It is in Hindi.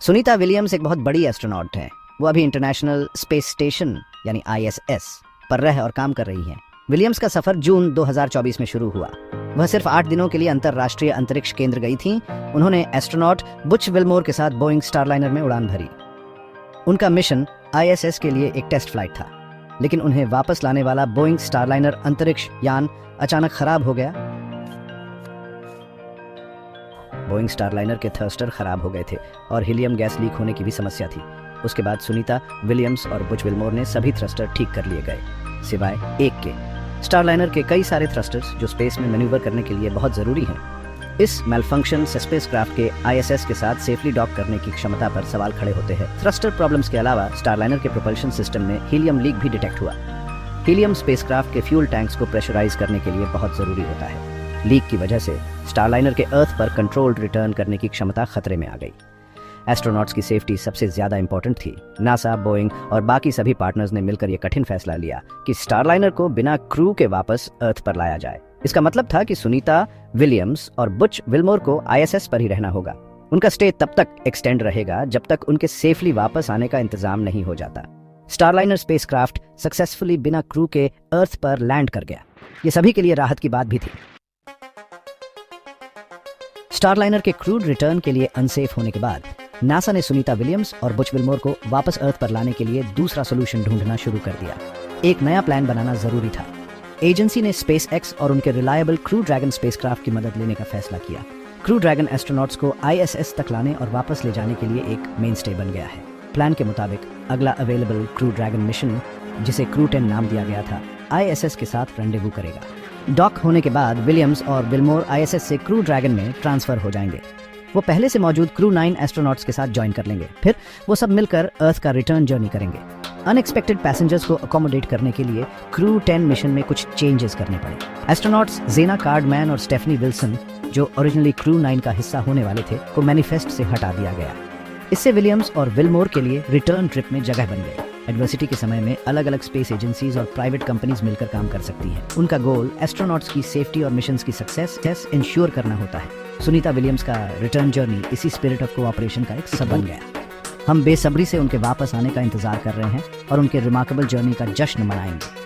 सुनीता विलियम्स एक बहुत बड़ी एस्ट्रोनॉट हैं। वो अभी इंटरनेशनल स्पेस स्टेशन यानी ISS पर रह और काम कर रही हैं। विलियम्स का सफर जून 2024 में शुरू हुआ। वह सिर्फ 8 दिनों के लिए अंतर्राष्ट्रीय अंतरिक्ष केंद्र गई थीं। उन्होंने एस्ट्रोनॉट बुच विल्मोर के साथ बोइंग स्टारलाइनर में उड़ान भरी। उनका मिशन ISS के लिए एक टेस्ट फ्लाइट था, लेकिन उन्हें वापस लाने वाला बोइंग स्टारलाइनर अंतरिक्ष यान अचानक खराब हो गया। बोइंग स्टारलाइनर के थ्रस्टर खराब हो गए थे और हीलियम गैस लीक होने की भी समस्या थी। उसके बाद सुनीता विलियम्स और बुच विल्मोर ने सभी थ्रस्टर ठीक कर लिए गए, सिवाय एक के। स्टारलाइनर के कई सारे थ्रस्टर्स जो स्पेस में मैन्यूवर करने के लिए बहुत जरूरी हैं। इस मेलफंक्शन से स्पेसक्राफ्ट के ISS के साथ सेफली डॉक करने की क्षमता पर सवाल खड़े होते हैं। थ्रस्टर प्रॉब्लम्स के अलावा स्टारलाइनर के प्रोपल्शन सिस्टम में हीलियम लीक भी डिटेक्ट हुआ। हीलियम स्पेसक्राफ्ट के फ्यूल टैंक्स को प्रेशराइज करने के लिए बहुत जरूरी होता है। लीक की वजह से स्टारलाइनर के अर्थ पर कंट्रोल्ड रिटर्न करने की क्षमता खतरे में आ गई। एस्ट्रोनॉट्स की सेफ्टी सबसे ज्यादा इंपॉर्टेंट थी। नासा, बोइंग और बाकी सभी पार्टनर्स ने मिलकर यह कठिन फैसला लिया कि स्टारलाइनर को बिना क्रू के वापस अर्थ पर लाया जाए। इसका मतलब था कि सुनीता विलियम्स और बुच विल्मोर को ISS पर ही रहना होगा। उनका स्टे तब तक एक्सटेंड रहेगा जब तक उनके सेफली वापस आने का इंतजाम नहीं हो जाता। स्टारलाइनर स्पेसक्राफ्ट सक्सेसफुली बिना क्रू के अर्थ पर लैंड कर गया। ये सभी के लिए राहत की बात भी थी। स्टारलाइनर के क्रूड रिटर्न के लिए अनसेफ होने के बाद नासा ने सुनीता विलियम्स और बुच विल्मोर को वापस अर्थ पर लाने के लिए दूसरा सोल्यूशन ढूंढना शुरू कर दिया। एक नया प्लान बनाना जरूरी था। एजेंसी ने SpaceX और उनके रिलायबल क्रू ड्रैगन स्पेसक्राफ्ट की मदद लेने का फैसला किया। क्रू ड्रैगन एस्ट्रोनॉट्स को ISS तक लाने और वापस ले जाने के लिए एक मेनस्टे बन गया है। प्लान के मुताबिक अगला अवेलेबल क्रू ड्रैगन मिशन, जिसे क्रू 10 नाम दिया गया था, ISS के साथ रेंडेवू करेगा। डॉक होने के बाद विलियम्स और विल्मोर ISS से क्रू ड्रैगन में ट्रांसफर हो जाएंगे। वो पहले से मौजूद क्रू 9 एस्ट्रोनॉट्स के साथ ज्वाइन कर लेंगे। फिर वो सब मिलकर अर्थ का रिटर्न जर्नी करेंगे। अनएक्सपेक्टेड पैसेंजर्स को अकोमोडेट करने के लिए क्रू 10 मिशन में कुछ चेंजेस करने पड़े। एस्ट्रोनॉट्स जेना कार्डमैन और स्टेफनी विल्सन, जो ओरिजिनली क्रू 9 का हिस्सा होने वाले थे, को मैनिफेस्ट से हटा दिया गया। इससे विलियम्स और विल्मोर के लिए रिटर्न ट्रिप में जगह बन गई। एडवर्सिटी के समय में अलग अलग स्पेस एजेंसीज और प्राइवेट कंपनीज मिलकर काम कर सकती हैं। उनका गोल एस्ट्रोनॉट्स की सेफ्टी और मिशंस की सक्सेस इंश्योर करना होता है। सुनीता विलियम्स का रिटर्न जर्नी इसी स्पिरिट ऑफ कोऑपरेशन का एक सब बन गया। हम बेसब्री से उनके वापस आने का इंतजार कर रहे हैं और उनके रिमार्केबल जर्नी का जश्न मनाएंगे।